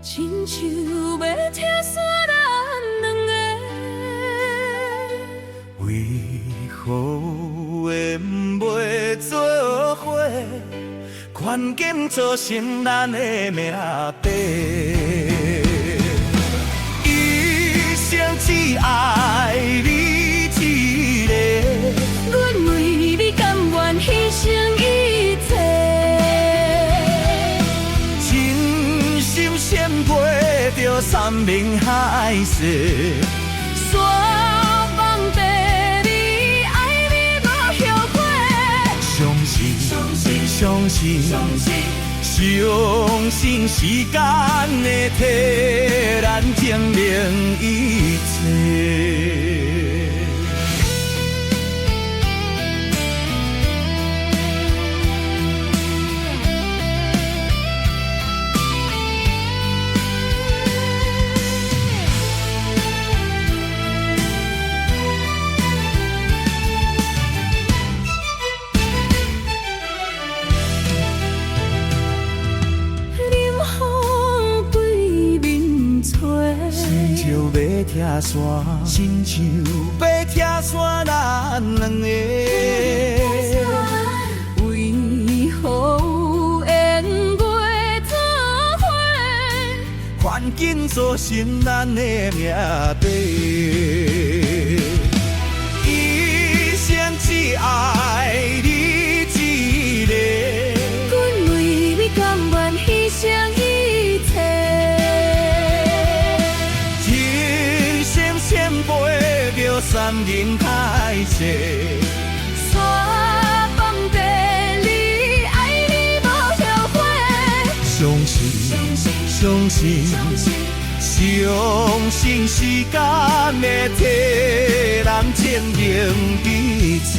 亲像要拆散咱两个，为何会袂做伙？权减造成咱的命底，一生只爱你一个。阮为你甘愿牺牲一切，真心先陪着山盟海誓。山盟地你爱你无后悔，相信，相信时间会替咱证明一切。亲像要拆散，亲像要拆散咱两个。为何有缘袂做伙？环境造成咱的命底，一生只爱你一个。阮为你甘愿牺牲一切，真心先陪着山盟海誓。山盟地你爱你无后悔，相信，时间会替咱证明一切。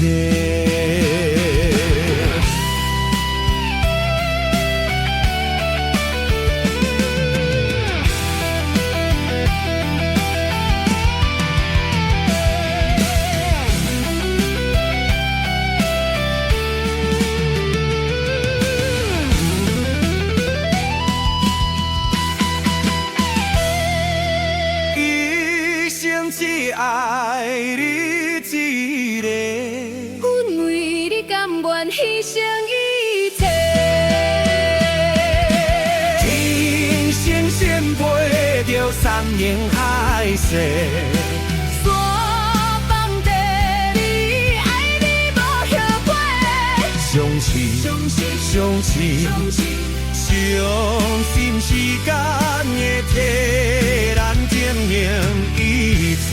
只爱你一个，阮为你甘愿牺牲一切，真心先陪着山盟海誓。山盟地你爱你无后悔，相信时间会替咱证明一切。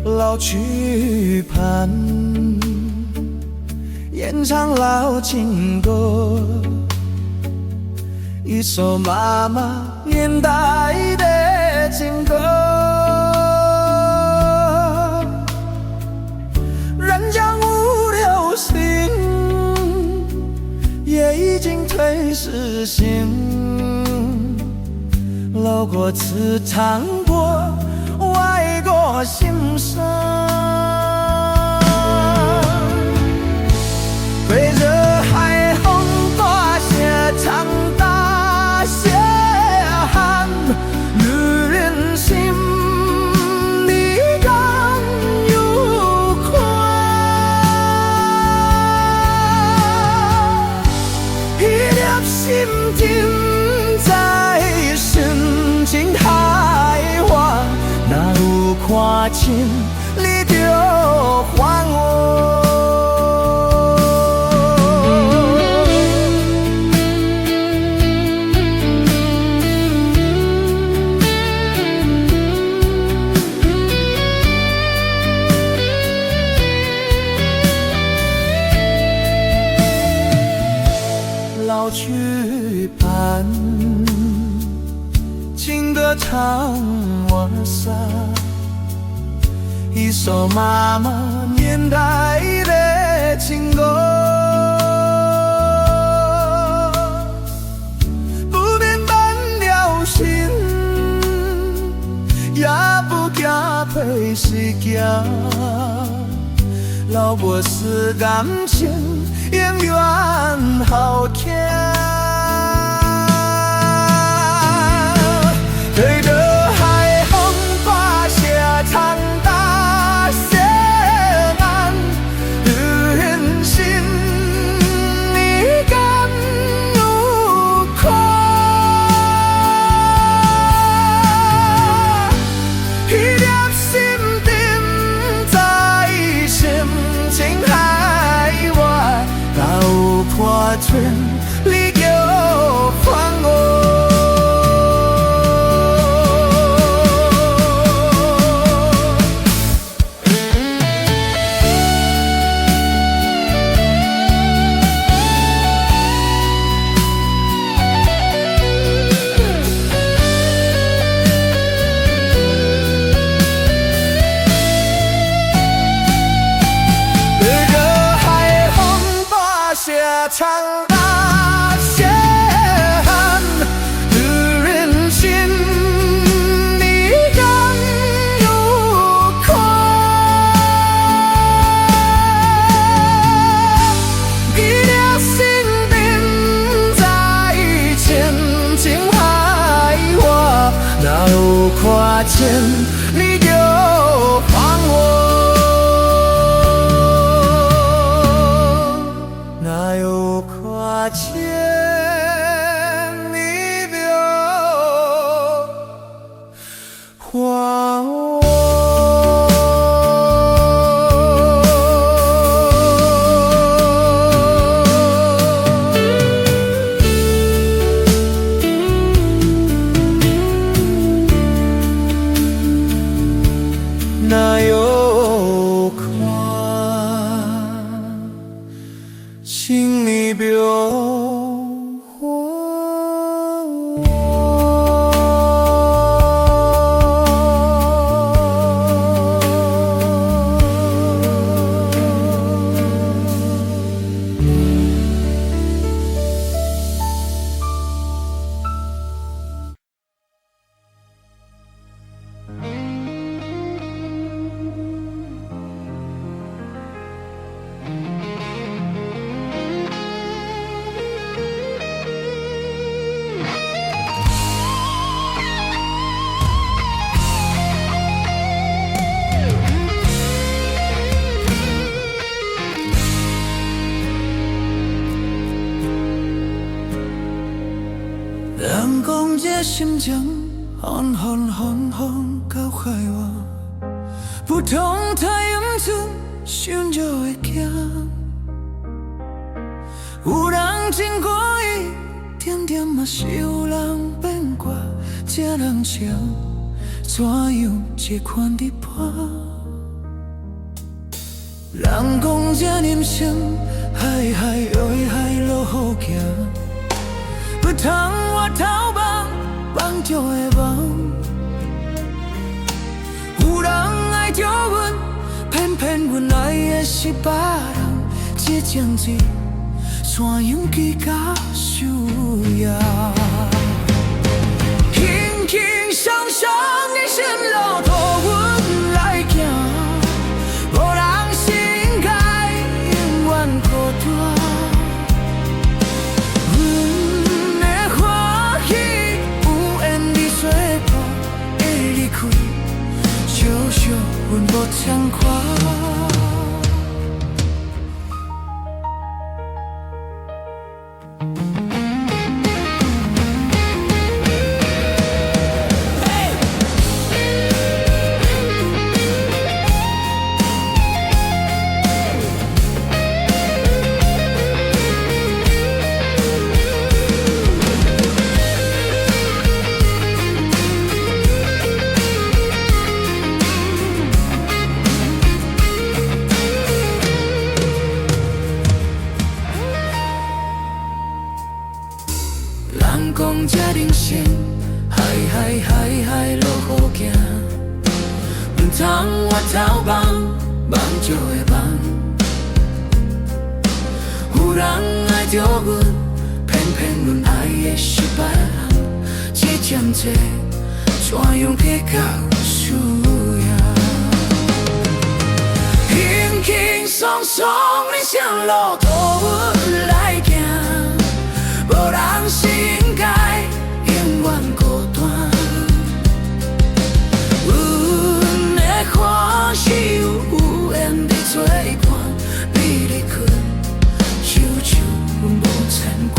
老曲盘演唱老情歌，一首妈妈年代的情歌。人将五流行，也已经褪时行。老歌词唱过外国心声，对着海风大写唱大写心，你就还我。老去伴，情歌唱完散，一首妈妈年代的情歌，不变半条心，也不惊被时间，老母子感情永远好听。对着海风刮下长大血岸的人心，你敢有看？一粒心沉在心情海外，哪有破船，你叫还我。长大血汗的人心，你敢有看？一粒心沉在千情海外，哪有跨钱你就还我。钱你就还我。哪有款，请你别人讲这心情缓到海外，不通太阳出，想就会惊。有人经过伊，点点嘛是有人变卦，这人情怎样一款的破？人讲这人生海海落雨行。不通我头望，望着的梦。有人爱着阮，偏偏阮爱的是别人。这情字，怎样记甲受伤？轻轻松松的心路，托阮来行。无人心解，永远孤单。阮无畅快。人讲这人生，海落雨行，唔通我头梦，梦就会梦。有人爱着阮，偏偏阮爱的是别人，这针多，怎样计较输赢？轻轻松松人生路，都阮来行，无人是应该永远孤单。阮的欢喜有缘在作伴，你离开，悄悄阮无牵挂。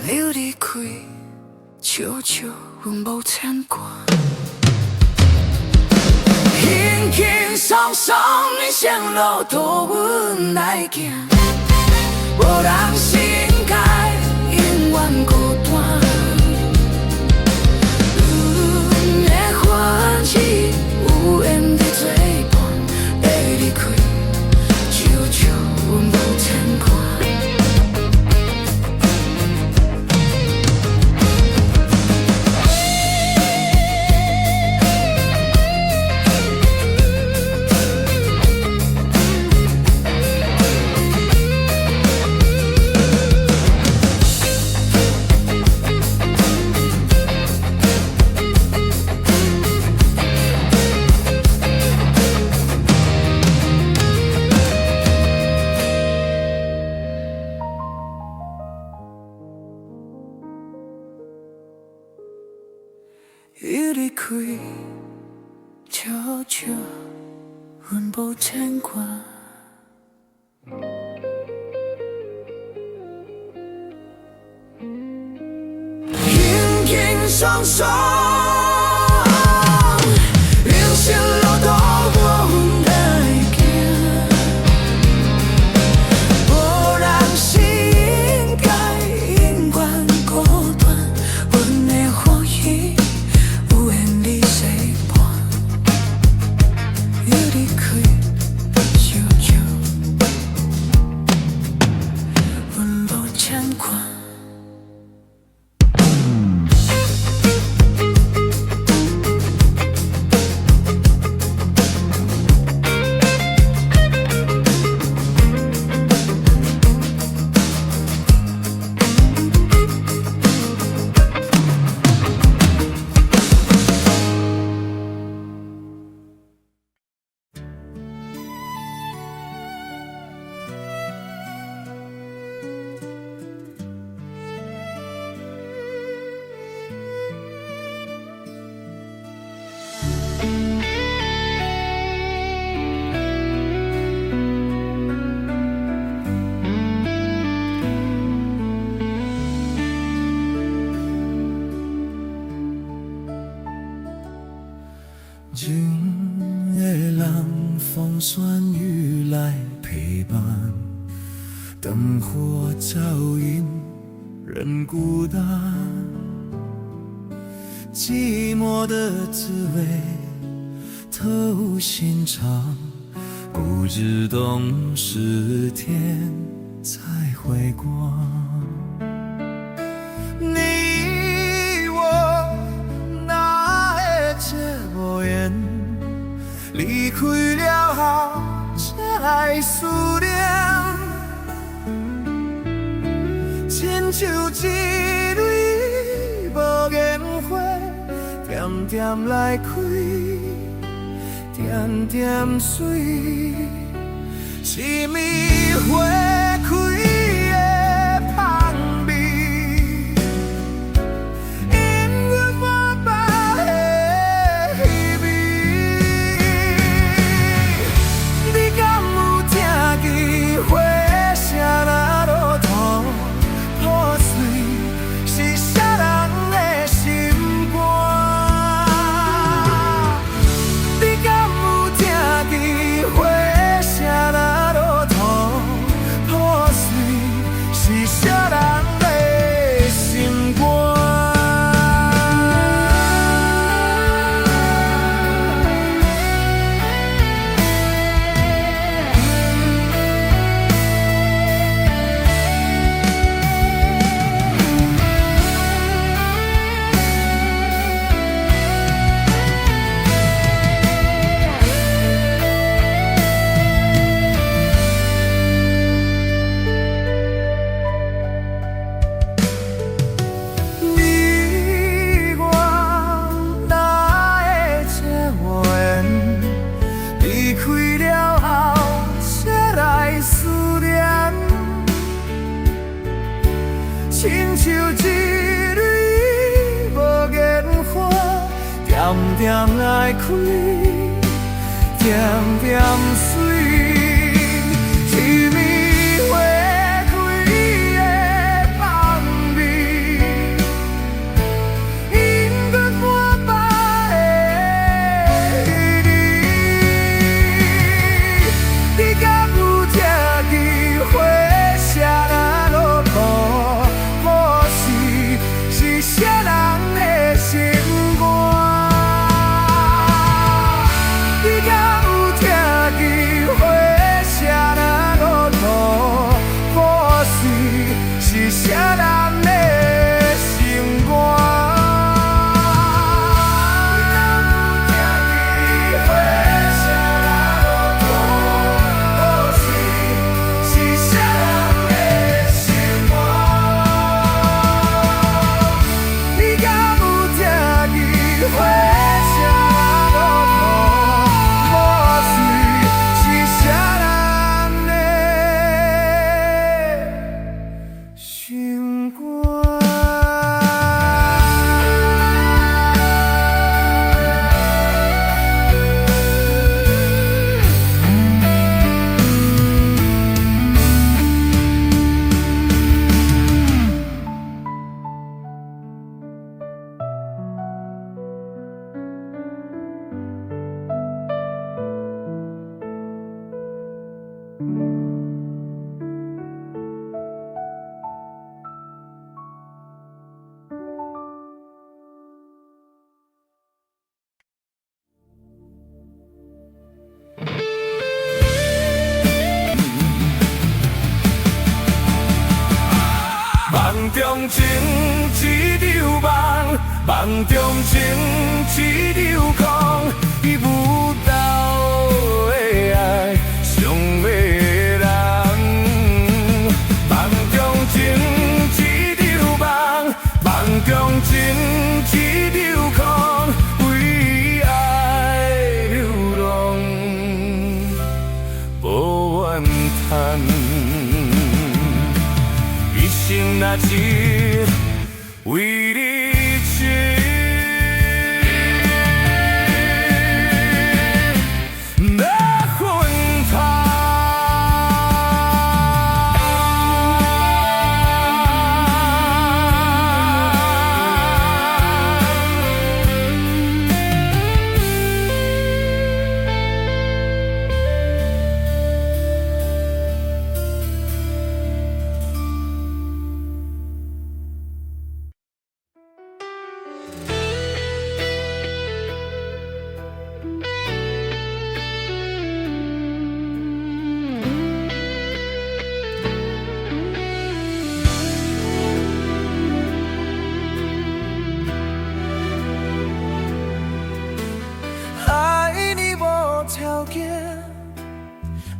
你离开，悄悄阮无牵挂。轻轻松松人生路，都阮来行，无人是应该永远孤单。阮的欢喜有缘在作伴，会离开，悄悄阮无牵挂。伊离开，悄悄，阮无牵挂。轻轻松松，人生路都阮来行，无人是应该永远孤单。阮的欢喜。有缘你作伴，你离开，悄悄，阮无牵挂。情的人，风霜雨来陪伴，灯火照映人孤单，寂寞的滋味透心肠，不知懂是天才会光。你我哪会这无缘？离开了后才来思念，亲像一蕊无言花，点点来开，点点水，是蜜花开的香味。像一蕊无言花，点点来开，点点水。凄迷花开的香味，因阮满腹的你，你敢有听见花谢那落雨？或是啥人的心肝？你敢有听见花谢那落雨？或是啥人的心肝？梦中情一场梦，梦中情一场空，伊舞蹈的爱上美的人。梦中情一场梦，梦中情一场空，为爱流浪无怨叹。一生若只为你痴，要昏头。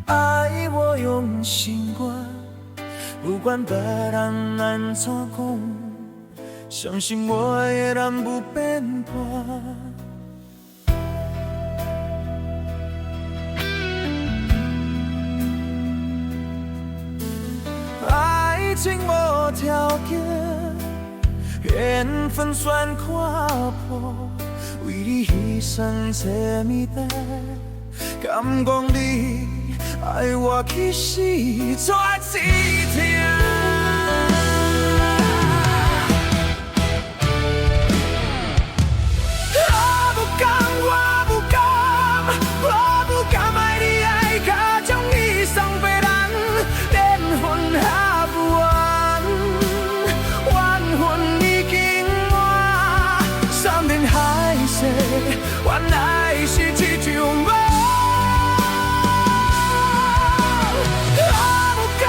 爱我用心关，不管别人安怎讲，相信我会让不变卦。爱情无条件，缘分算看破，为你牺牲这么多。敢讲你爱我，其实绝志听。我不敢，我不敢，我不敢爱你爱甲将你送别人，连魂也不完，冤魂已经满，山盟海誓，原来是一场梦。我不敢。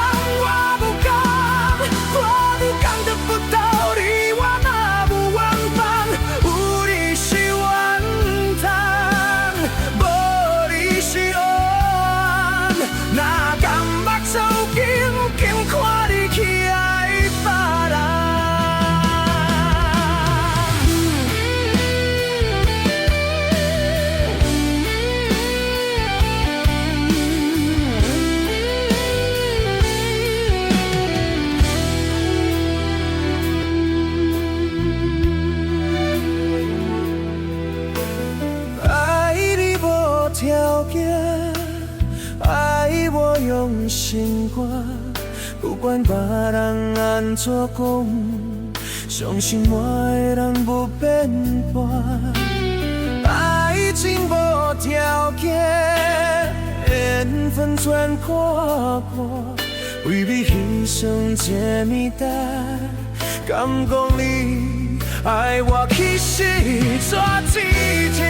管别人安怎讲，相信我的人不变盘。爱情无条件，缘分全看看，为你牺牲一个物件，敢讲你爱我其实绝志听。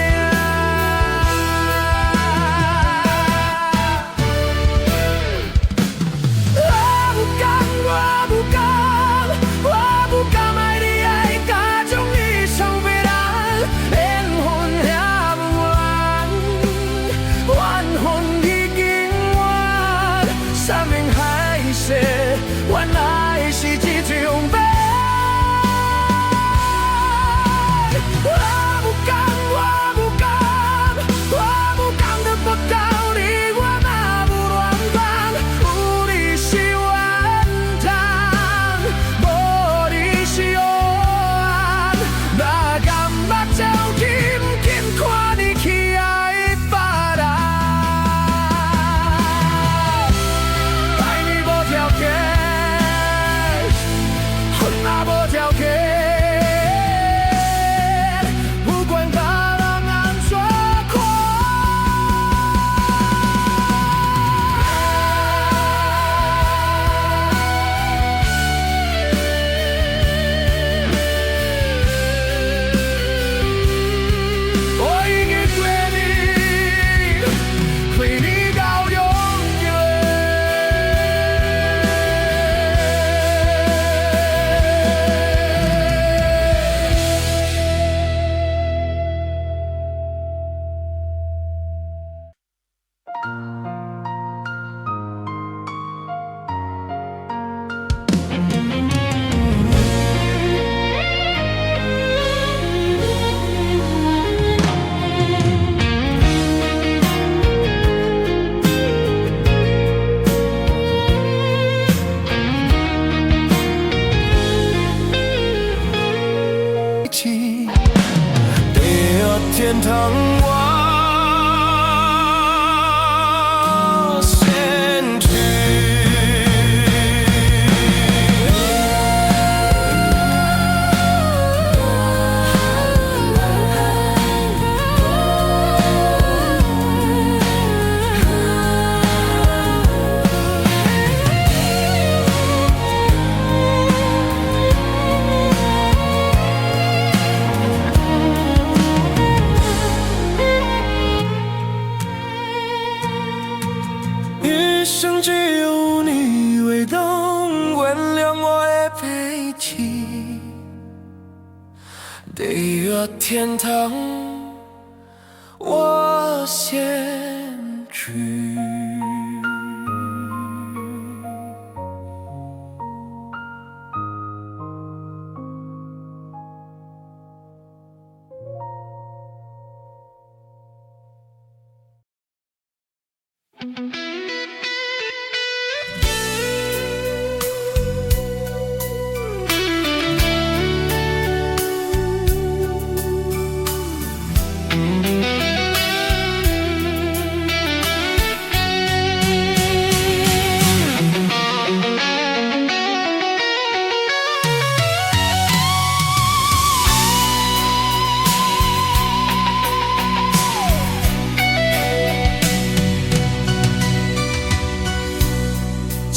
天堂我先去。生只有你会懂，原谅我的脾气。地狱天堂，我先去。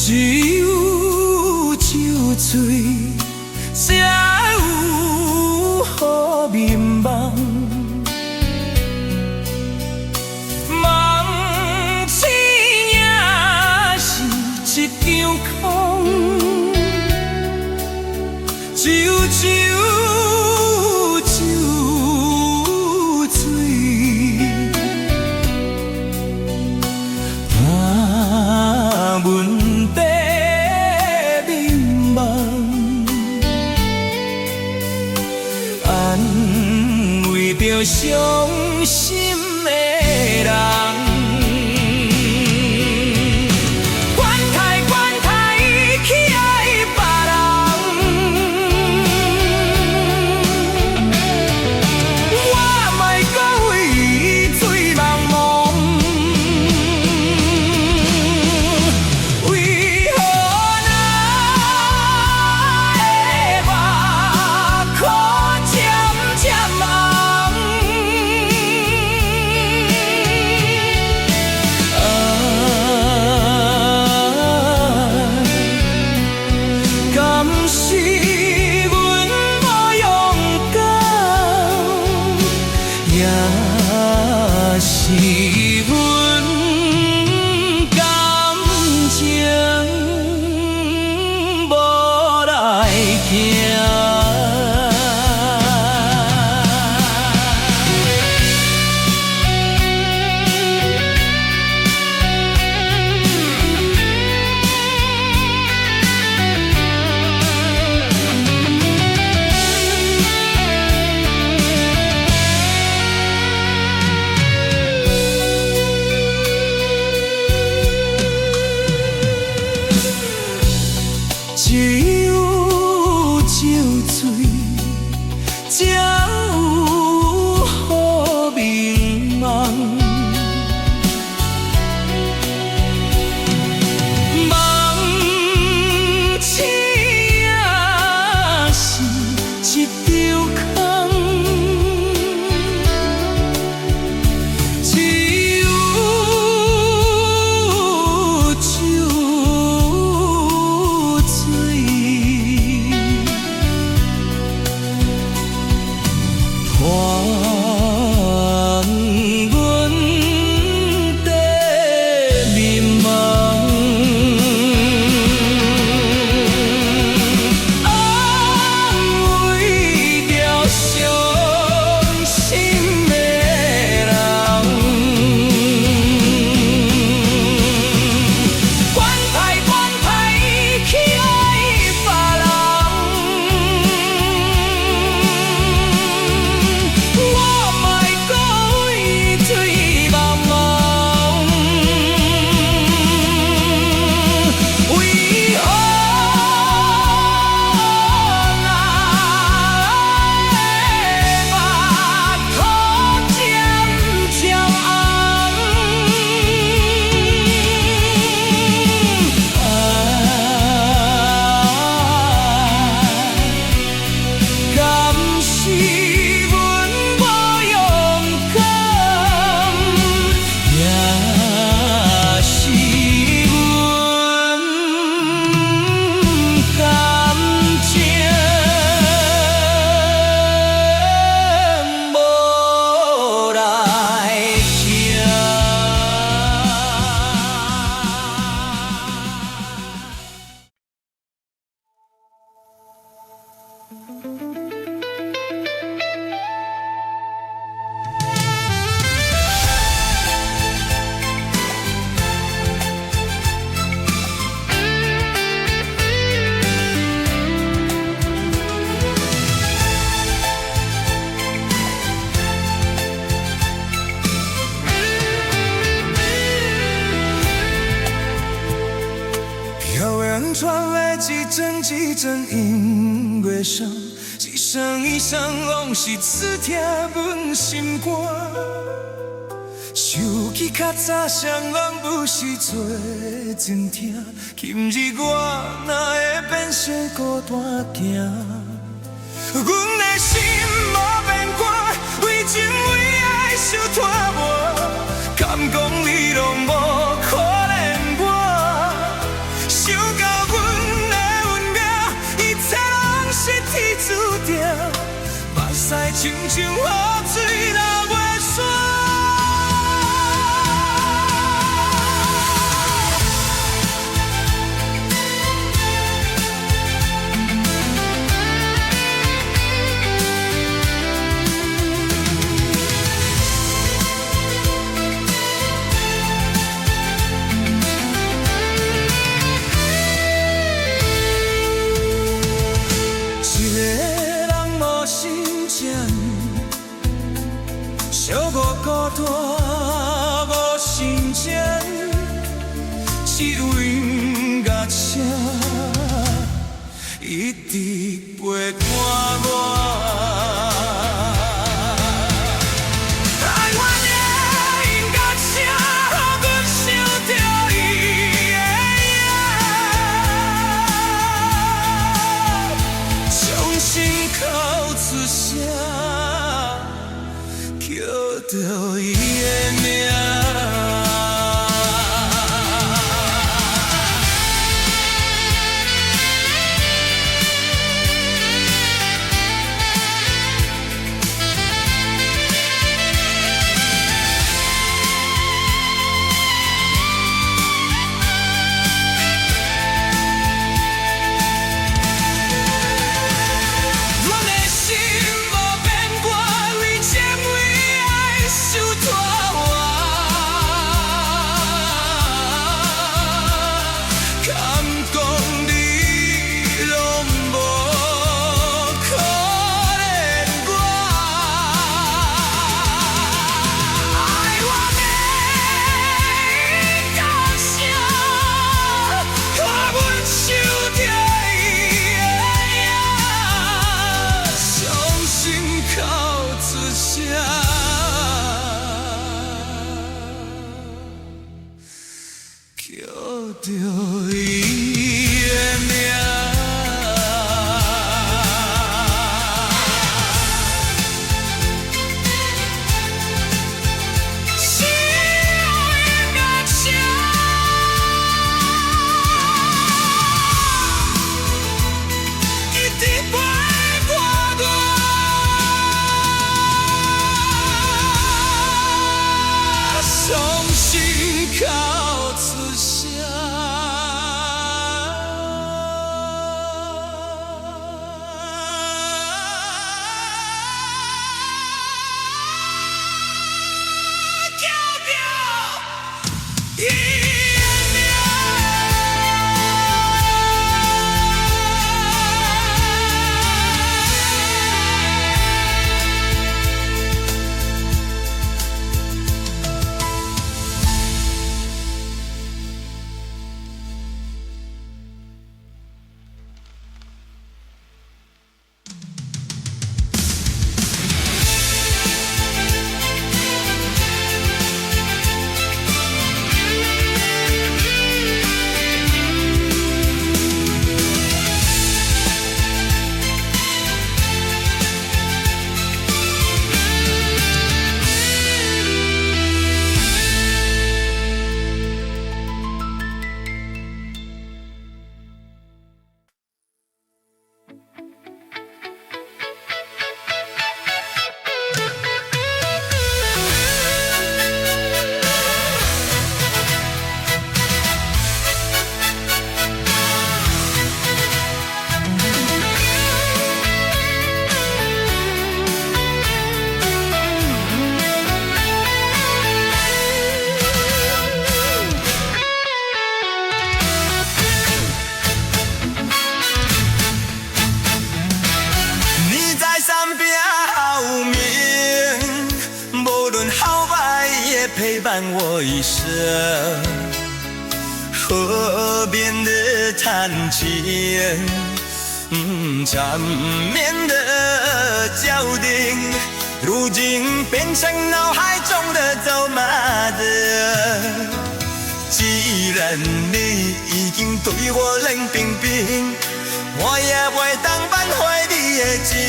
只有酒醉，才有好眠梦。梦醒也是一场空，酒醉。问题迷茫，安慰着伤心的人。管他去爱别人，只有酒醉，才有好眠梦。梦醒也是一场空，只有酒醉，伴阮在眠梦。安慰着伤心的人，款歹去爱别人，我莫故意醉茫茫，为何目眶渐渐红？敢是阮无勇敢，也是阮感情无来听。遥远传来几阵几阵音乐声，一声一声拢是刺痛阮心肝。想起较早双人不是做阵听，今日我哪会变成孤单行？阮的心无变卦，为情为爱受拖磨，敢讲你拢无可怜我？想到阮的运命，一切拢是天注定，目屎亲像雨水流袂煞。一个人无心情，小无孤单无心情，只有音乐声一直陪伴我。爱我的音乐声，予阮想着伊的伤心哭出声，叫着伊的名。阮的心无变卦，为情为爱受拖伴我一生，河边的弹琴，缠绵的脚印，如今变成脑海中的走马灯。既然你已经对我冷冰冰，我也袂当挽回你的情。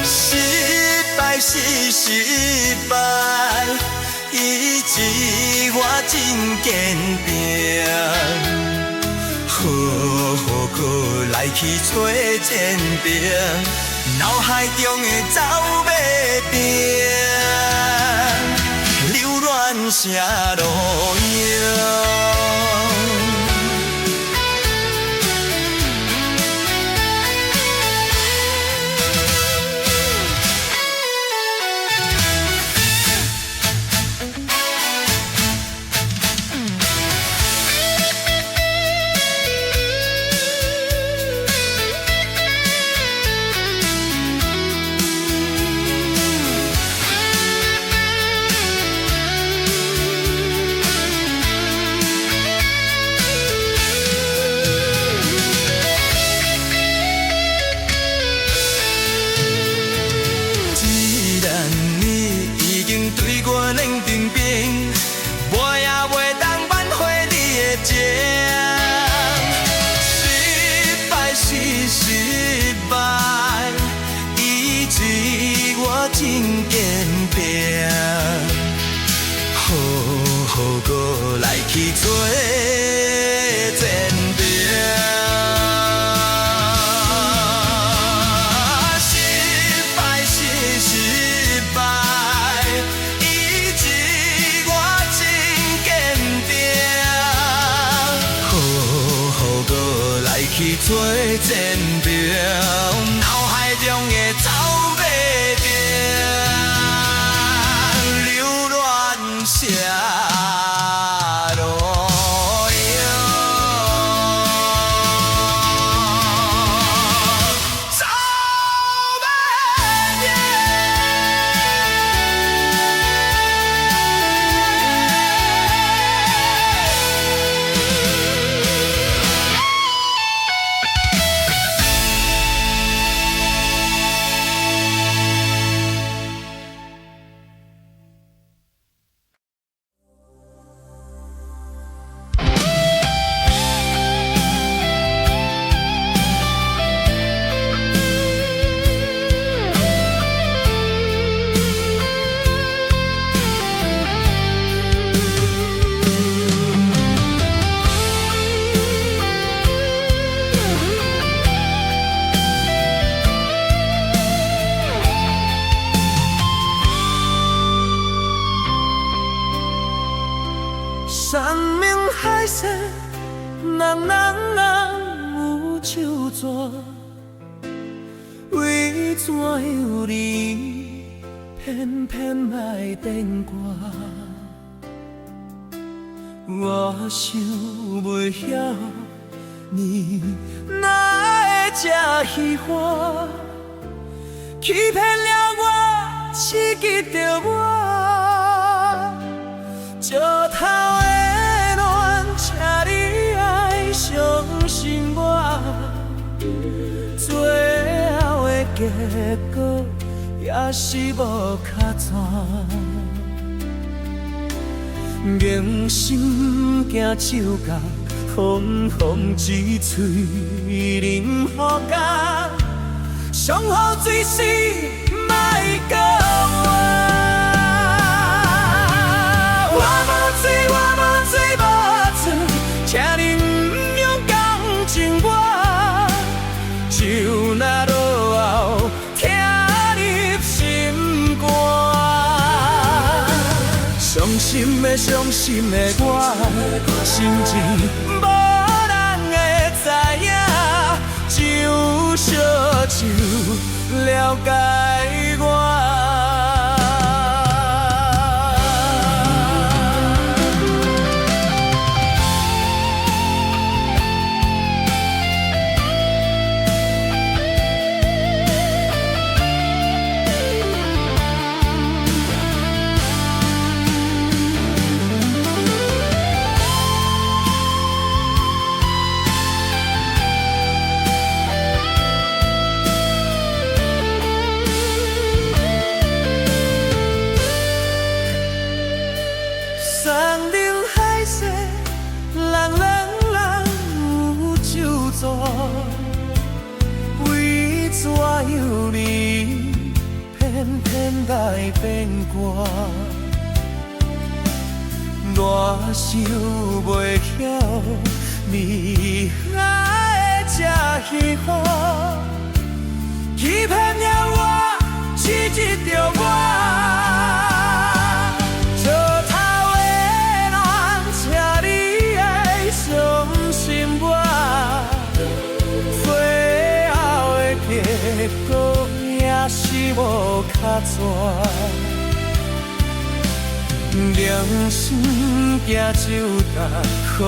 失败是失败，以致我真坚定。好好过来去找前程，脑海中的走马灯，流乱啥路用？真坚定，好好过来去做前程。失败是失败，以致我真坚定，好好过来去做前程。脑海中的走马下路用，走马灯。山明海誓，人有手纸，为怎样你偏偏爱电我？我想袂晓，你哪会这虚幻，欺骗了我，刺激着我，石头的恋，请你爱相信我，最后的结果也是无较惨。硬心惊手角，风一嘴啉予干，上好水是莫讲我。我无醉，我无醉，无醉，请你不用同情我，就那落后听入心肝。伤心的，伤心的我，心情无人会知影，只有烧酒了解我。逝，为怎样你偏偏来变卦？我想袂晓，你爱的这幸福，欺骗了我，刺激着我。做头的人，请你爱相信我，最后的结果也是无卡纸。良心行酒干，空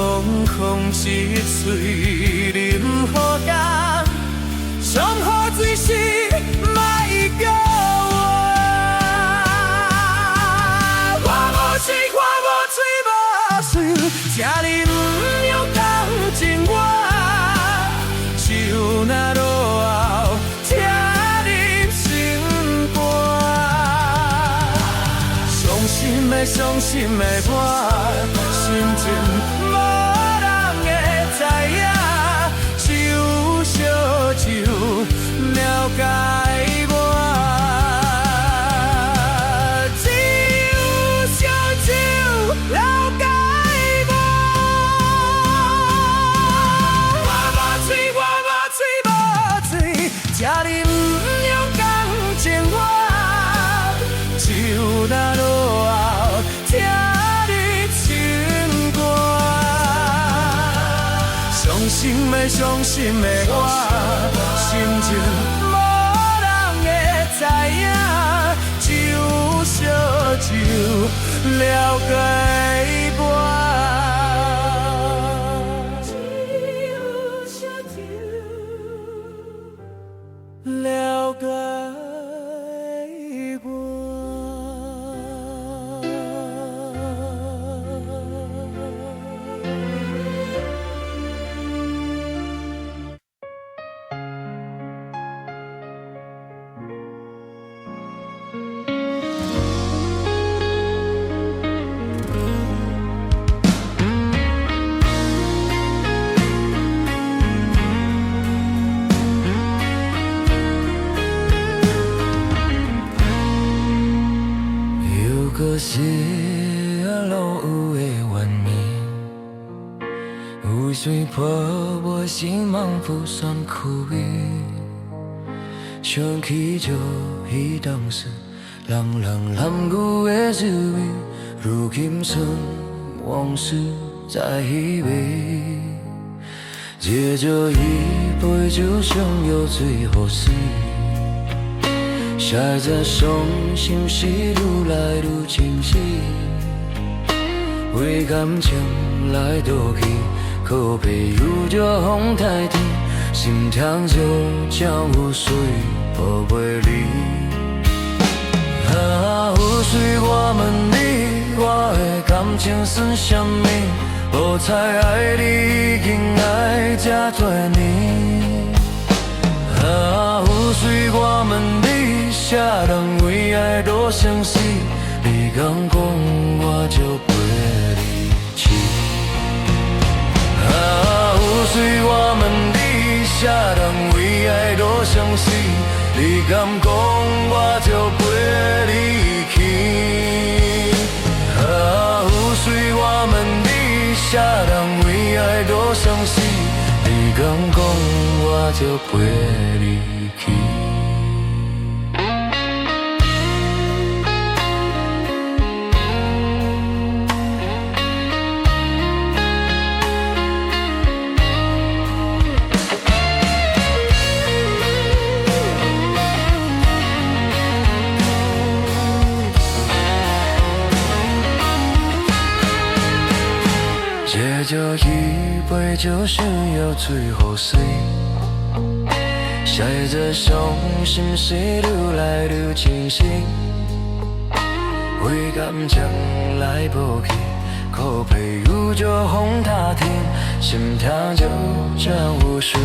空一嘴啉好干，上好水时莫叫我。我无钱，我无水无水，这你不用同情我，就那落后听你心肝。伤心的我，心情无人会知影，只有烧酒了解我，只有烧酒了解我。我无嘴，我无嘴，无嘴，这你不用同情我，就那落后。听你情歌，伤心的我，心情无人会知影，只有烧酒了解我。只有烧酒了解我。可惜路有的原因，有水破无心望浮山开，想起就彼当时人含牛的滋味，如今剩往事在回味。借着一杯酒，想有最后事。写在伤心事，愈来愈清晰。为感情来倒去，靠朋友就风太甜，心痛就将有水无袂离。有水我问你，我的感情算什么？无猜爱你已经爱这多年。有水我问你，啥人为爱多相思？你敢讲我就陪你去。有水我问你，啥人为爱多相思？你敢讲我就陪你去。有水我问你，啥人为爱多相思？你敢讲我就陪你去。借着一杯酒，想要最后水。写着伤心事，愈来愈清晰。为感情来不及，靠朋友就风打天，心痛就将有水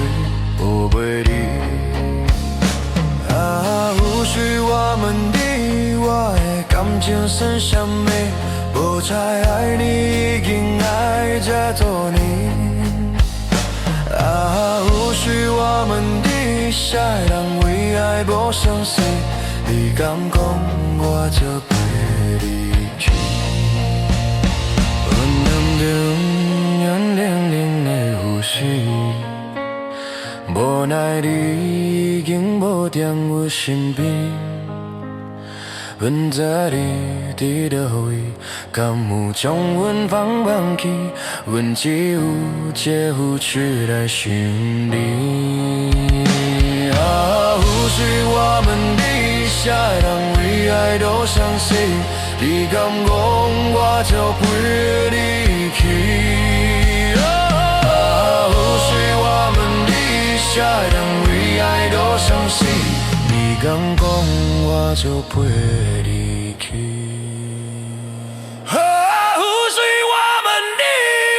无袂离。有水我问你，我的感情算什么？无猜爱你已经爱这多年。们底下的人为爱无相识，你敢讲我就陪你去？阮两中原冷冷的呼吸，无奈你已经无在我身边。阮知你伫倒位，敢有将阮放弃？阮只有这付出来想你。啊，有时我们底下的人为爱都相识，你敢讲我就陪你去？啊，有时我们底下的人为爱都相识，你敢讲我就陪你去？啊，有时我问你，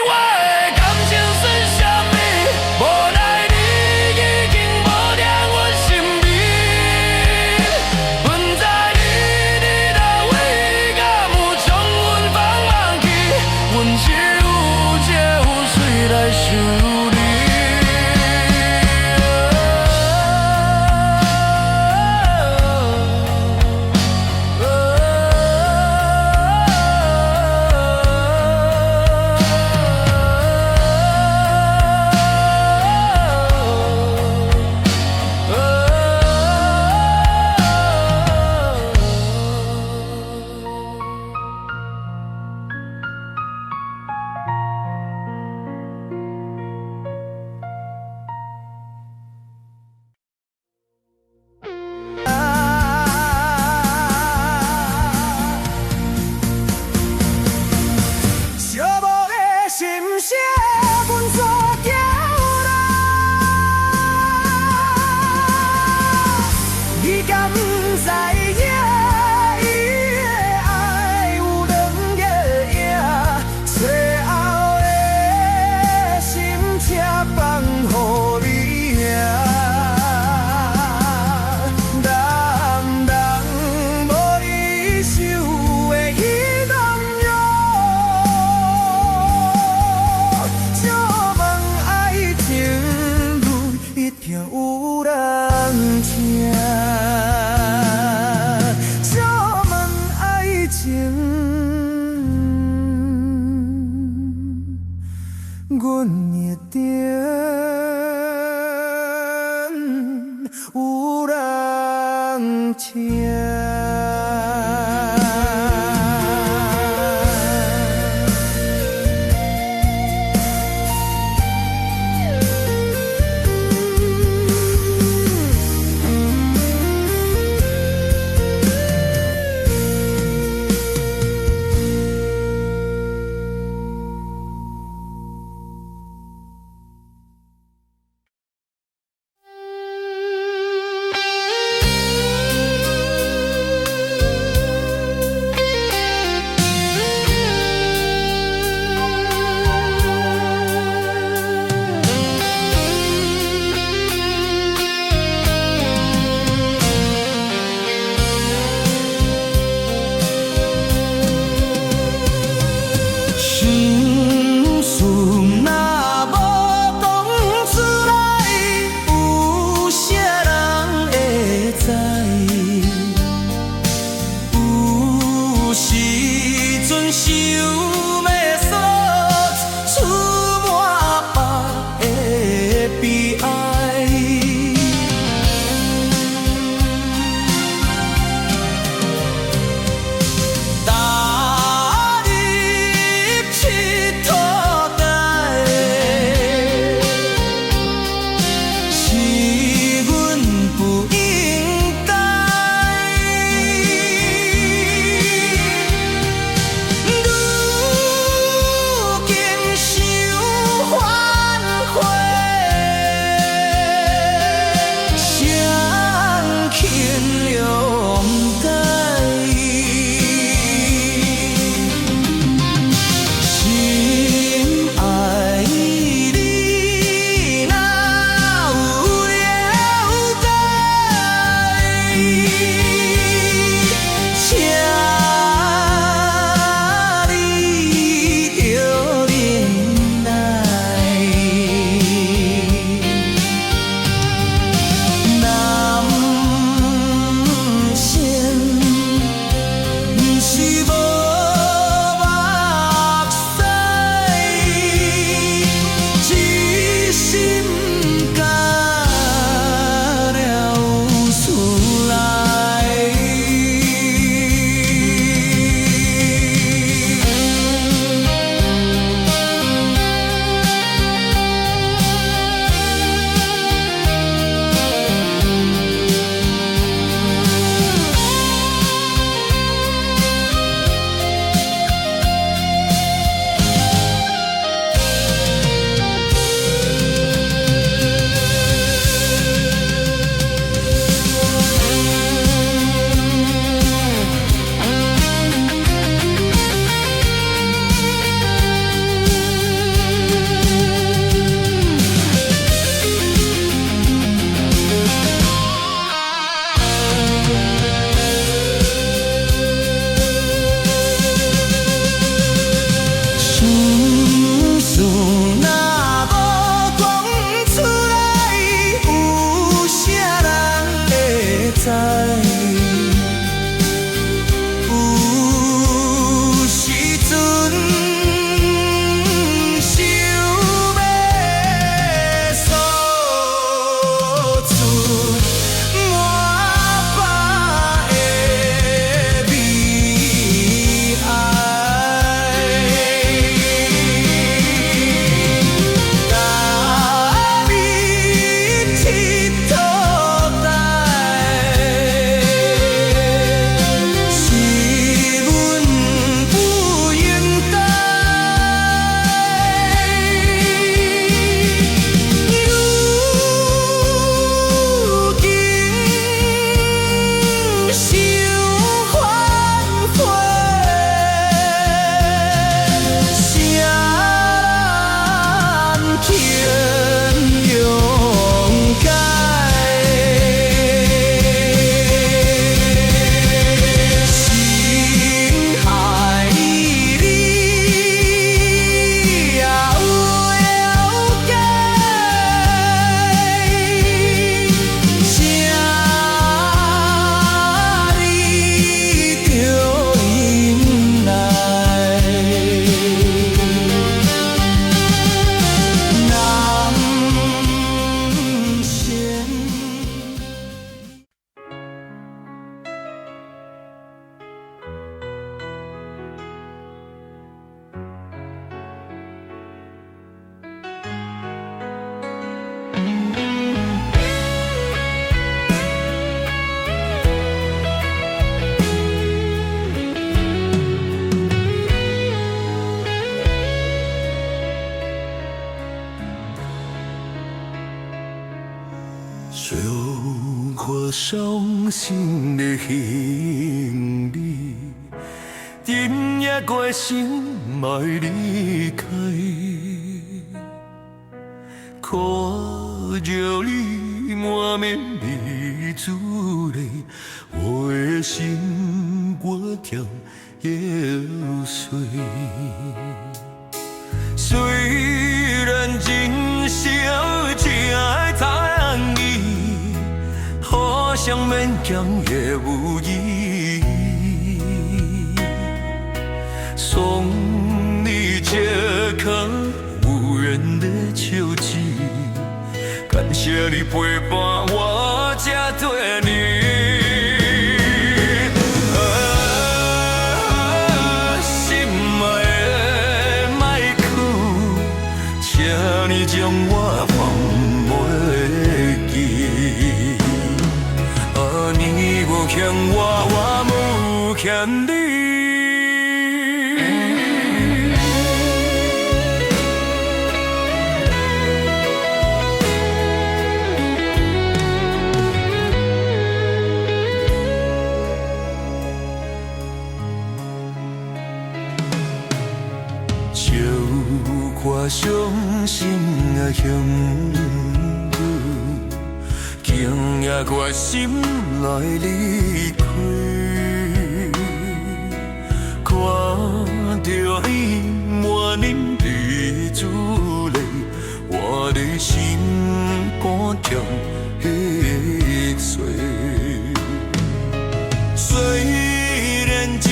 我的感情算什么？无奈你已经无在我身边。阮知你伫倒位，敢有将阮放弃？阮只有这有水来想你。小可伤心的行李，今夜决心莫离开。看着你满面的珠泪，我的心越甜越碎。虽然今生只爱谈你，好像勉强也无意义。送你这颗无缘的球季，感谢你陪伴我这多年。将我放袂记，你无欠我，我无欠你。笑看伤心的行雨，今夜决心来离开。看着你满脸的珠泪，我的心肝疼的碎。虽然真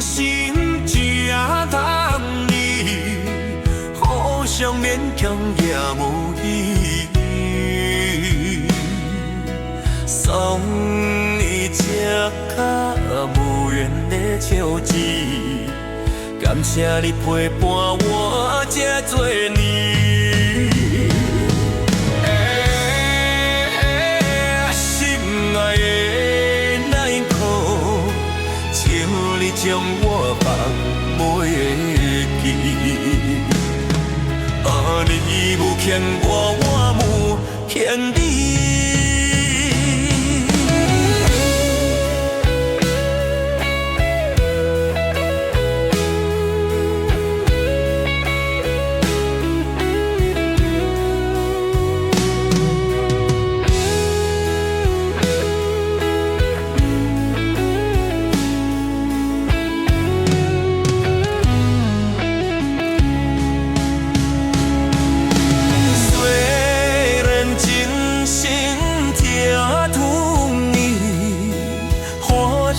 心只谈你，好像勉强也无意义。送你这颗无缘的球季，感谢你陪伴我这多年。心爱的那一刻，请你将我放袂记。你无欠我，我无欠你。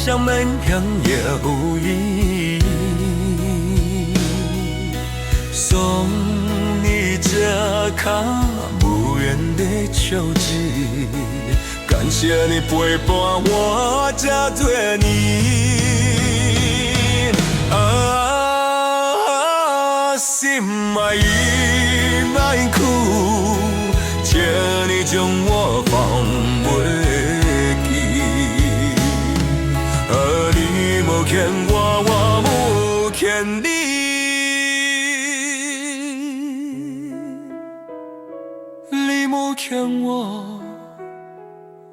像勉强也无意义，送你这颗无缘的球季，感谢你陪伴我这多年。心爱的莫哭，请你将我放袂记。你无欠我，我无欠你。你无欠我，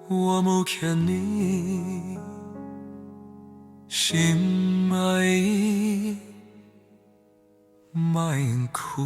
我无欠你。心爱的莫哭。